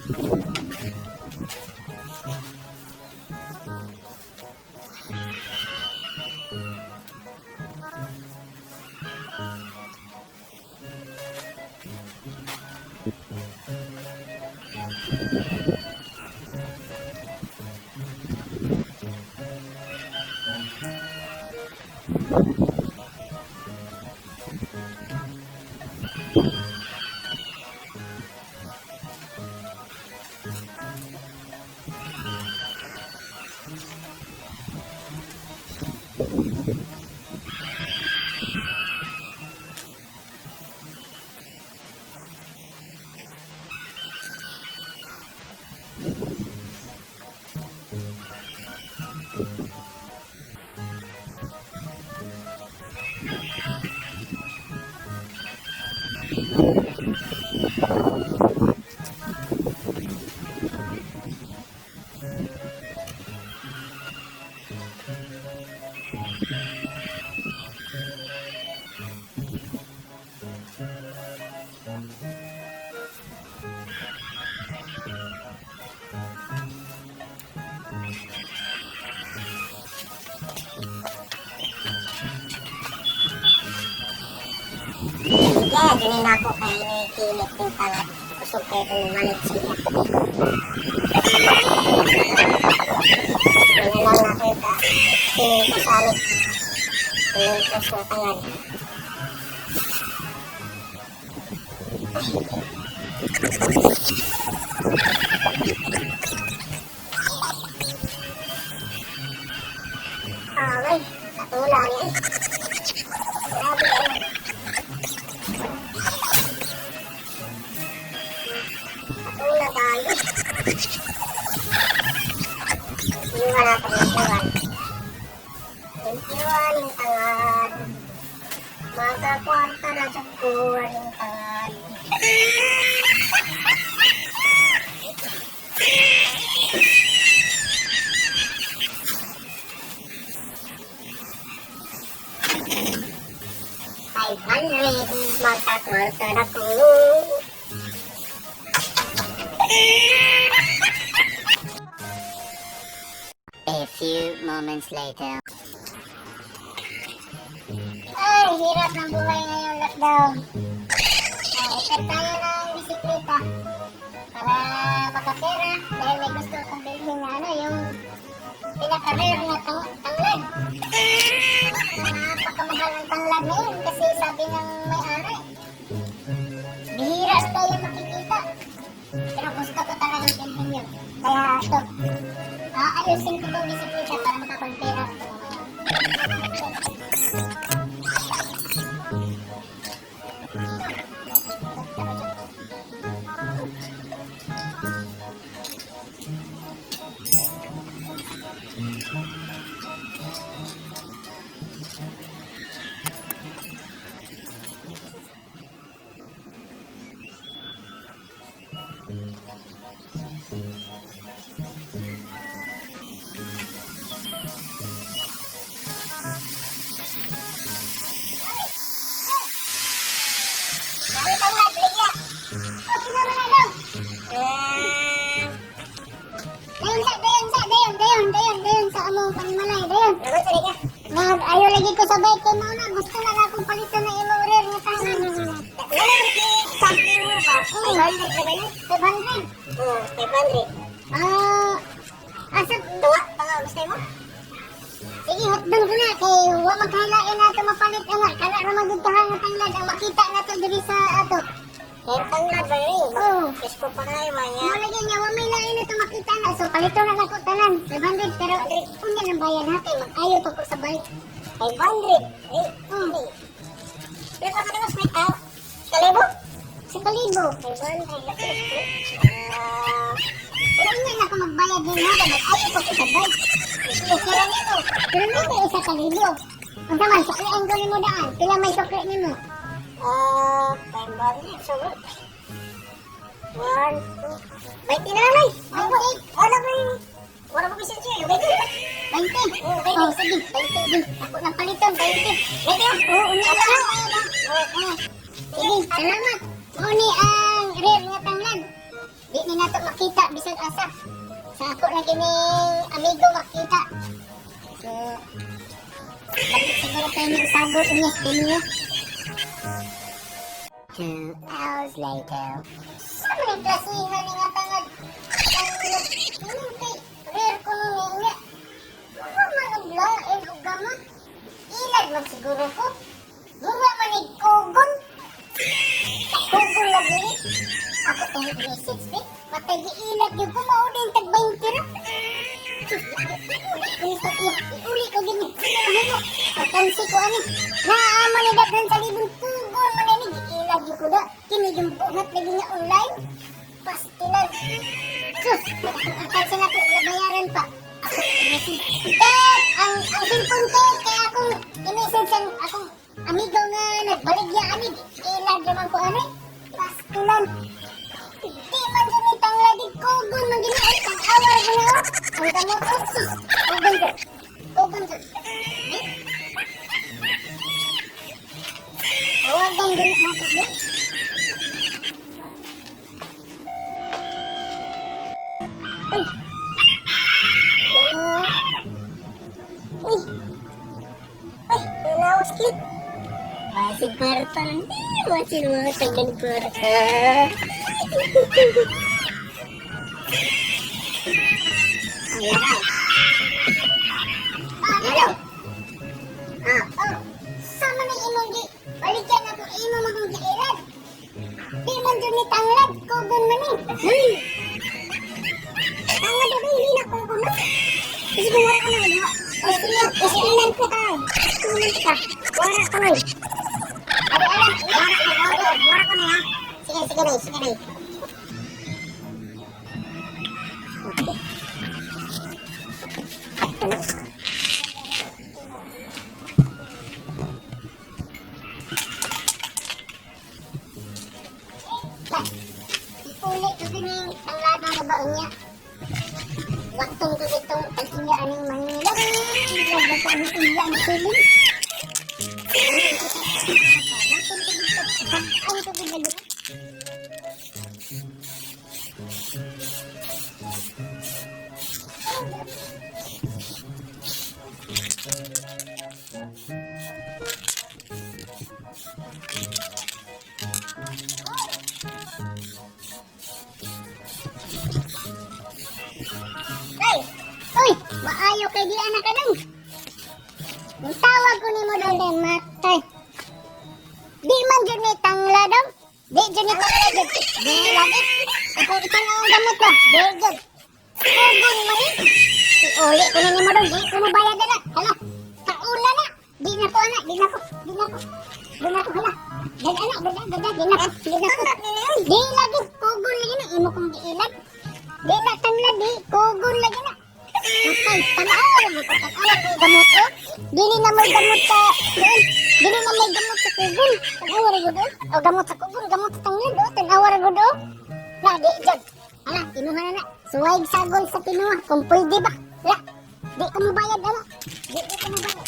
Ya, ganun ako kay inikilit yung tangat. Kusog kayo kung umalit siya. Ganyan lang nakita. Tingin ko sa alit. Tingin ko sa tangat. Okay, natula niya. Grabe yan. Natula tayo. Iwan natin yung iwan. Iwan yung tangan. Magkakwarta na sa kuwan yung tangan. Magkakwarta na ko. A few moments later. Ay, hirap ng buhay ngayong lockdown. Ikat tayo ng bisikleta para makapera dahil may gusto kong bilhin na yung pinaka-rare na tanglad. Napakamahal ng tanglad ngayon kasi sabi ng may-ari, bihira tayo makikita. Pero gusto ko talagang bilhin yun. Kaya ito, ayusin ko itong bisikleta para makapagpera. Ayaw lagi ko sa bike ko muna. Gusto na akong palitan na imong rare nga tanan. Wala ni 500. Oh, 500. Asa duwa pa nga gusto mo? Sige, hotdog ko na kay wa magkalain na ito mapalit ana. Kana ra magdutahan nga tanglad ang makita na to diri sa ato. Kaya tanglad ba rin? Oo. Isko pa kayo maya. Malagyan niya, wa may lain na ito makita na. So palito na ako tanan. 500 pero kung yan ang bayan natin, mag-ayo pa ko sa bike. 500. Pero pa ka mas may tao. Kalibo? Sa kalibo. 500. Pero hindi na ako magbayad din na. Mag-ayo pa ko sa bike. Kaya nito. Pero nito isa kalibo. Ang saman, suklian ko ni mo daan. Pila may sukli ni mo? 500. So, 1, 2. 20 na lang. 20. Wala ba yung... Wala ba bisa siya? 20. 20. Oh, sige. 20. Ako ng palitan. 20. 20. Oo, una lang. Sige, salamat. Muni ang rare nga tanglad. Di ni nato makita bisag asa. Sa ako lang kining amigo makita. So, bakit siguro tayo ng sagot niya, niya. 2 hours later. Sa mga klasihan ni nga tangad. Hindi, rare ko nung nga. Mura man ang lain o gama. Ilag man siguro ko. Mura man ang kugon. Kugon lagi. Ako tayo message bit. Matay ilag yung kumaudin tag-20 na. Iuli ko gini. Patansi ko ani. Naaman ni daghan sa libong kugon man ni ilag yung kuda. Kini yung buhat lagi nga online. Pastilan. Sus, akal sa nato, bayaran pa. Ang cellphone ko, kaya akong i-message ang akong amigo nga nagbaligyan ni. Ilag naman ko ano. Pastilan. Di man ganitang lagi kugon man gini. Ang awar ko na ako. Ang gamot ko, sus. Kugon ko. Kugon ko. Tawagan ganit mo ko. Ay. Uy. Ay, nanawas kit. Masig kwarta lang. Masig mga tagal kwarta. Hello. Hello. Oh. Sama na imong gi. Baligyan ako imo magong giilan. Di man dyan ni tanglad. Kugon man eh. Tanglad ako hindi na kugon na. Kasi kung wala ka na wala. Isinan ko ka. Isinan ka. Wala ka na. Wala ka na ha. Sige na. Ipulit ko din yung tanglad na baon niya. Waktong ko itong pagkiyaan ng Manila. Ilag na sa aming iyan siling. Waktong ko dito. Uy, maayo kay di anak ka dun. Ang tawag ko ni mo doon din, matay. Di man dyan ni tangla daw. Di dyan ni tangla dyan. Di lagi. Ako ikan ang gamot ba? Di dyan. Kugon man eh. Iuli ko na ni mo doon. Di ko mabayad na. Hala, kauna na. Di na ko anak, di na ko. Hala. Dad anak, dad. Di na ko. Di lagi. Kugon lagi na. Imo kong giilag. Di na tangla, di. Kugon lagi na. Okay, tanaw mo ko gamot ko. Dili na may gamot sa doon. Dili na may gamot sa kugon. Tanaw ra gud. O gamot sa kugon, gamot sa tanglad do. Tanaw ra gud. Na di jud. Ala, tinuha na. Suway sagol sa tinuha kung pwede ba. La, di ko mabayad ala. Di ko mabayad.